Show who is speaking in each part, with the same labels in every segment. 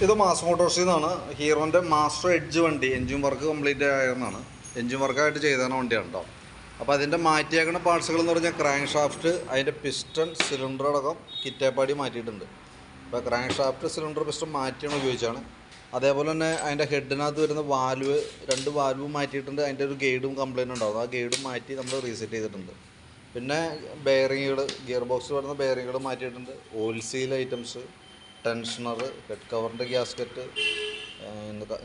Speaker 1: ഇത് മാസ് മോട്ടോഴ്സിൽ നിന്നാണ്. ഹീറോൻ്റെ master edge വണ്ടി എൻജിൻ വർക്ക് കംപ്ലീറ്റ് ആയെന്നാണ്. എൻജിൻ വർക്കായിട്ട് ചെയ്താണ് വണ്ടിയാണ് കേട്ടോ. അപ്പോൾ അതിൻ്റെ മാറ്റിയേക്കുന്ന പാർട്സുകൾ എന്ന് പറഞ്ഞാൽ ക്രാങ്ക് ഷാഫ്റ്റ്, അതിൻ്റെ പിസ്റ്റൺ, സിലിണ്ടർ അടക്കം കിറ്റേപ്പാടി മാറ്റിയിട്ടുണ്ട്. അപ്പോൾ ക്രാങ്ക് ഷാഫ്റ്റ്, സിലിണ്ടർ, പിസ്റ്റൺ മാറ്റിയാണ് ഉപയോഗിച്ചാണ്. അതേപോലെ തന്നെ അതിൻ്റെ ഹെഡിനകത്ത് വരുന്ന വാൽവ്, 2 വാൽവ് മാറ്റിയിട്ടുണ്ട്. അതിൻ്റെ ഒരു ഗൈഡും കംപ്ലയിൻ്റ് ഉണ്ടാവും. ആ ഗൈഡും മാറ്റി നമ്മൾ റീസെറ്റ് ചെയ്തിട്ടുണ്ട്. പിന്നെ ബെയറിങ്ങുകൾ, ഗിയർ ബോക്സ് വരുന്ന ബെയറിങ്ങുകൾ മാറ്റിയിട്ടുണ്ട്. Oil seal items, tensioner, head കവറിൻ്റെ ഗ്യാസ്കറ്റ്,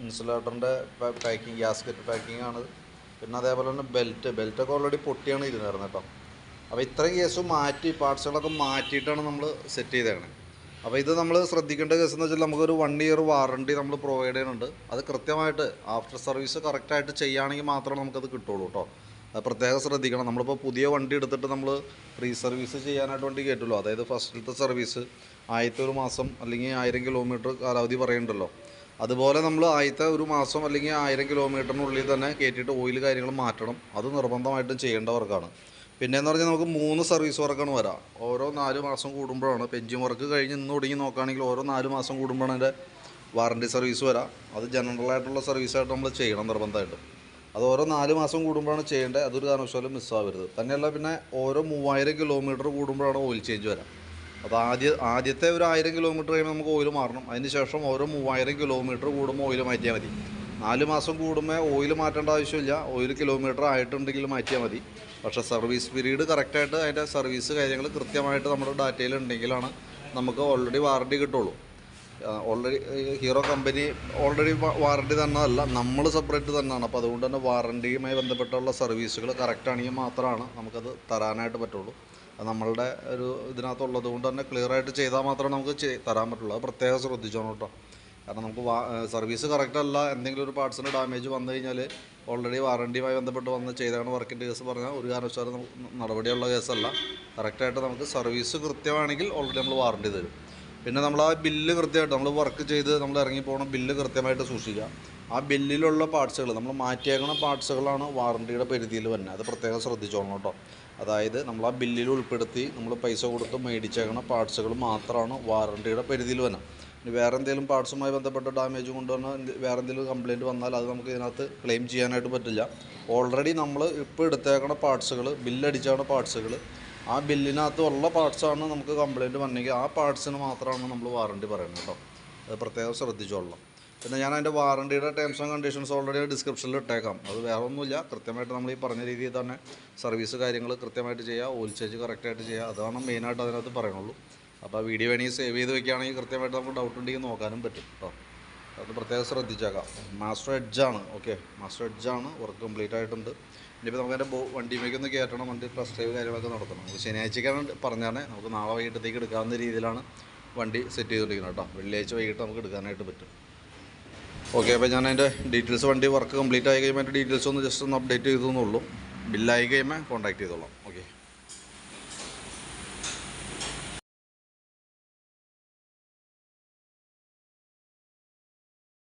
Speaker 1: ഇൻസുലേറ്ററിൻ്റെ പാക്കിങ്, ഗ്യാസ്കറ്റ് പാക്കിംഗ് ആണ്. പിന്നെ അതേപോലെ തന്നെ ബെൽറ്റൊക്കെ ഓൾറെഡി പൊട്ടിയാണ് ഇരുന്നായിരുന്നത് കേട്ടോ. അപ്പോൾ ഇത്രയും കേസ് മാറ്റി, പാർട്സുകളൊക്കെ മാറ്റിയിട്ടാണ് നമ്മൾ സെറ്റ് ചെയ്തേക്കണേ. അപ്പോൾ ഇത് നമ്മൾ ശ്രദ്ധിക്കേണ്ട കേസ് എന്ന് വെച്ചാൽ നമുക്കൊരു 1 ഇയർ വാറണ്ടി നമ്മൾ പ്രൊവൈഡ് ചെയ്യുന്നുണ്ട്. അത് കൃത്യമായിട്ട് ആഫ്റ്റർ സർവീസ് കറക്റ്റായിട്ട് ചെയ്യുകയാണെങ്കിൽ മാത്രമേ നമുക്കത് കിട്ടുള്ളൂ കേട്ടോ. അത് പ്രത്യേകം ശ്രദ്ധിക്കണം. നമ്മളിപ്പോൾ പുതിയ വണ്ടി എടുത്തിട്ട് നമ്മൾ റീ സർവീസ് ചെയ്യാനായിട്ട് വണ്ടി കേട്ടുള്ളൂ. അതായത് ഫസ്റ്റിലത്തെ സർവീസ് ആദ്യത്തെ 1 മാസം അല്ലെങ്കിൽ 1000 കിലോമീറ്റർ കാലാവധി പറയുന്നുണ്ടല്ലോ. അതുപോലെ നമ്മൾ ആദ്യത്തെ 1 മാസം അല്ലെങ്കിൽ 1000 കിലോമീറ്ററിനുള്ളിൽ തന്നെ കയറ്റിയിട്ട് ഓയിൽ കാര്യങ്ങൾ മാറ്റണം. അത് നിർബന്ധമായിട്ടും ചെയ്യേണ്ട വർക്കാണ്. പിന്നെയെന്ന് പറഞ്ഞാൽ നമുക്ക് 3 സർവീസ് വർക്കാണ് വരാം. ഓരോ 4 മാസം കൂടുമ്പോഴാണ്. ഇപ്പോൾ എൻജിൻ വർക്ക് കഴിഞ്ഞ് ഇന്ന് തുടങ്ങി നോക്കുകയാണെങ്കിൽ ഓരോ 4 മാസം കൂടുമ്പോഴാണ് അതിൻ്റെ വാറണ്ടി സർവീസ് വരാം. അത് ജനറലായിട്ടുള്ള സർവീസായിട്ട് നമ്മൾ ചെയ്യണം നിർബന്ധമായിട്ടും. അത് ഓരോ 4 മാസം കൂടുമ്പോഴാണ് ചെയ്യേണ്ടത്. അതൊരു കാരണവശാലും മിസ്സാവരുത്. തന്നെയല്ല പിന്നെ ഓരോ 3000 കിലോമീറ്റർ കൂടുമ്പോഴാണ് ഓയിൽ ചേഞ്ച് വരാം. അപ്പോൾ ആദ്യത്തെ ഒരു 1000 കിലോമീറ്റർ കഴിയുമ്പോൾ നമുക്ക് ഓയിൽ മാറണം. അതിന് ശേഷം ഓരോ 3000 കിലോമീറ്റർ കൂടുമ്പോൾ ഓയിൽ മാറ്റിയാൽ മതി. 4 മാസം കൂടുമ്പോൾ ഓയിൽ മാറ്റേണ്ട ആവശ്യമില്ല. ഓയിൽ കിലോമീറ്റർ ആയിട്ടുണ്ടെങ്കിൽ മാറ്റിയാൽ മതി. പക്ഷേ സർവീസ് പീരീഡ് കറക്റ്റായിട്ട് അതിൻ്റെ സർവീസ് കാര്യങ്ങൾ കൃത്യമായിട്ട് നമ്മുടെ ഡാറ്റയിൽ ഉണ്ടെങ്കിലാണ് നമുക്ക് ഓൾറെഡി വാറണ്ടി കിട്ടുള്ളൂ. Already Hero company already warranty തന്നതല്ല, നമ്മൾ സെപ്പറേറ്റ് തന്നെയാണ്. അപ്പോൾ അതുകൊണ്ട് തന്നെ വാറണ്ടിയുമായി ബന്ധപ്പെട്ടുള്ള സർവീസുകൾ കറക്റ്റാണെങ്കിൽ മാത്രമാണ് നമുക്കത് തരാനായിട്ട് പറ്റുള്ളൂ. അത് നമ്മളുടെ ഒരു ഇതിനകത്തുള്ളത് കൊണ്ട് തന്നെ ക്ലിയറായിട്ട് ചെയ്താൽ മാത്രമേ നമുക്ക് തരാൻ പറ്റുള്ളൂ. അത് പ്രത്യേകം ശ്രദ്ധിച്ചോണം കേട്ടോ. കാരണം നമുക്ക് സർവീസ് കറക്റ്റല്ല, എന്തെങ്കിലും ഒരു പാർട്സിന് ഡാമേജ് വന്നു കഴിഞ്ഞാൽ ഓൾറെഡി വാറണ്ടിയുമായി ബന്ധപ്പെട്ട് വന്ന് ചെയ്താണ് വർക്കിൻ്റെ കേസ് പറഞ്ഞാൽ ഒരു കാരണവശാലും നടപടിയുള്ള കേസല്ല. കറക്റ്റായിട്ട് നമുക്ക് സർവീസ് കൃത്യമാണെങ്കിൽ ഓൾറെഡി നമ്മൾ വാറണ്ടി തരും. പിന്നെ നമ്മൾ ആ ബില്ല് കൃത്യമായിട്ട് നമ്മൾ വർക്ക് ചെയ്ത് നമ്മൾ ഇറങ്ങിപ്പോകണ ബില്ല് കൃത്യമായിട്ട് സൂക്ഷിക്കുക. ആ ബില്ലിലുള്ള പാർട്സുകൾ നമ്മൾ മാറ്റിയേക്കണ പാർട്സുകളാണ് വാറണ്ടിയുടെ പരിധിയിൽ വരുന്നത്. അത് പ്രത്യേകം ശ്രദ്ധിച്ചോളണം കേട്ടോ. അതായത് നമ്മൾ ആ ബില്ലിൽ ഉൾപ്പെടുത്തി നമ്മൾ പൈസ കൊടുത്ത് മേടിച്ചേക്കണ പാർട്സുകൾ മാത്രമാണ് വാറണ്ടിയുടെ പരിധിയിൽ വരുന്നത്. ഇനി വേറെ എന്തെങ്കിലും പാർട്സുമായി ബന്ധപ്പെട്ട ഡാമേജ് കൊണ്ടുവന്ന് വേറെ എന്തെങ്കിലും കംപ്ലയിൻറ്റ് വന്നാൽ അത് നമുക്ക് ഇതിനകത്ത് ക്ലെയിം ചെയ്യാനായിട്ട് പറ്റില്ല. ഓൾറെഡി നമ്മൾ ഇപ്പോൾ എടുത്തേക്കണ പാർട്സുകൾ, ബില്ലടിച്ചേക്കണ പാർട്സുകൾ, ആ ബില്ലിനകത്തുള്ള പാർട്സാണ് നമുക്ക് കംപ്ലയിൻറ്റ് വന്നെങ്കിൽ ആ പാർട്സിന് മാത്രമാണ് നമ്മൾ വാറണ്ടി പറയുന്നത് കേട്ടോ. അത് പ്രത്യേകം ശ്രദ്ധിച്ചോളണം. പിന്നെ ഞാൻ അതിൻ്റെ വാറണ്ടിയുടെ ടേംസ് ആൻഡ് കണ്ടീഷൻസ് ഓൾറെഡി ഡിസ്ക്രിപ്ഷനിൽ ഇട്ടേക്കാം. അത് വേറെ ഒന്നുമില്ല, കൃത്യമായിട്ട് നമ്മൾ ഈ പറഞ്ഞ രീതിയിൽ തന്നെ സർവീസ് കാര്യങ്ങൾ കൃത്യമായിട്ട് ചെയ്യുക, ഓയിൽ ചേഞ്ച് കറക്റ്റായിട്ട് ചെയ്യുക. അതാണ് മെയിനായിട്ട് അതിനകത്ത് പറയണുള്ളൂ. അപ്പോൾ ആ വീഡിയോ വേണമെങ്കിൽ സേവ് ചെയ്ത് വെക്കുകയാണെങ്കിൽ കൃത്യമായിട്ട് നമുക്ക് ഡൗട്ട് ഉണ്ടെങ്കിൽ നോക്കാനും പറ്റും കേട്ടോ. അത് പ്രത്യേകം ശ്രദ്ധിച്ചേക്കാം. മാസ്റ്റർ എഡ്ജാണ്. ഓക്കെ, മാസ്റ്റർ എഡ്ജാണ്. വർക്ക് കംപ്ലീറ്റ് ആയിട്ടുണ്ട്. ഇനിയിപ്പോൾ നമുക്ക് അതിൻ്റെ വണ്ടിയിലേക്കൊന്ന് കയറ്റണം, വണ്ടി ടെസ്റ്റ് ഡ്രൈവ് കാര്യങ്ങളൊക്കെ നടത്തണം. നമുക്ക് ശനിയാഴ്ചക്കാണ് പറഞ്ഞാൽ നമുക്ക് നാളെ വൈകിട്ടത്തേക്ക് എടുക്കാവുന്ന രീതിയിലാണ് വണ്ടി സെറ്റ് ചെയ്തുകൊണ്ടിരിക്കുന്നത് കേട്ടോ. വെള്ളിയാഴ്ച വൈകിട്ട് നമുക്ക് എടുക്കാനായിട്ട് പറ്റും. ഓക്കെ, അപ്പോൾ ഞാൻ അതിൻ്റെ ഡീറ്റെയിൽസ്, വണ്ടി വർക്ക് കംപ്ലീറ്റ് ആയി കഴിയുമ്പോൾ അതിൻ്റെ ഡീറ്റെയിൽസ് ഒന്ന് ജസ്റ്റ് ഒന്ന് അപ്ഡേറ്റ് ചെയ്തെന്നുള്ളൂ. ബില്ലായി കഴിയുമ്പോൾ കോൺടാക്ട് ചെയ്തോളാം. ഓക്കെ.